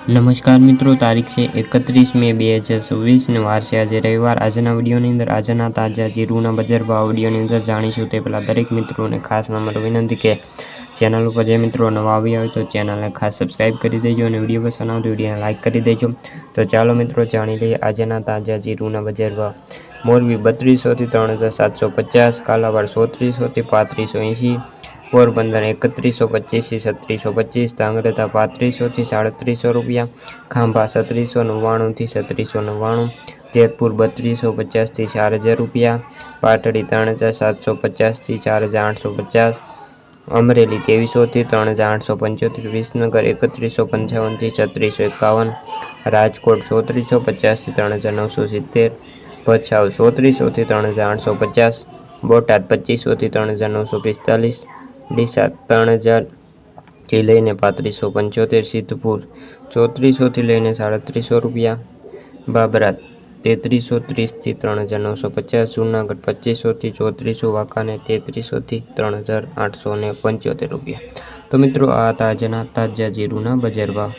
નમસ્કાર મિત્રો, તારીખ છે 31 મે 2024 ને વાર છે આજે રવિવાર। આજના વિડીયોની અંદર આજના તાજા જીરુના બજાર ભાવ વિડીયોની અંદર જાણીશું। તે પહેલાં દરેક મિત્રોને ખાસ નંબર વિનંતી કે ચેનલ ઉપર જે મિત્રો નવા આવ્યા હોય તો ચેનલને ખાસ સબસ્ક્રાઈબ કરી દેજો અને વિડીયો પસંદ આવે તો વિડીયોને લાઇક કરી દેજો। તો ચાલો મિત્રો જાણી લઈએ આજના તાજા જીરુના બજાર ભાવ। મોરબી 3200 થી 3750, કાલાવાડ 100 થી 3580, पोरबंदर 3125 થી 3625, ધાંગધ્રા 3500 થી 3700 રૂપિયા, ખાંભા 3799 થી 3799, જેતपुर 3250 થી 4000 રૂપિયા, પાટડી 3750 થી 4850, અમરેલી 2300 થી 3875, વિસનગર 3155 થી 3651, રાજકોટ 3450 થી 3970, ભચાઉ 3400 થી 3850, બોટાદ 2500 થી 3945, ડીસા 3000 થી લઈને 3575, સિદ્ધપુર 3400 થી લઈને 3700 રૂપિયા, બાબરા 3330 થી 3950, જૂનાગઢ 2500 થી 3400, વાંકાનેર 3300 થી 3875 રૂપિયા। તો મિત્રો આ તાજા જીરુના બજાર ભાવ।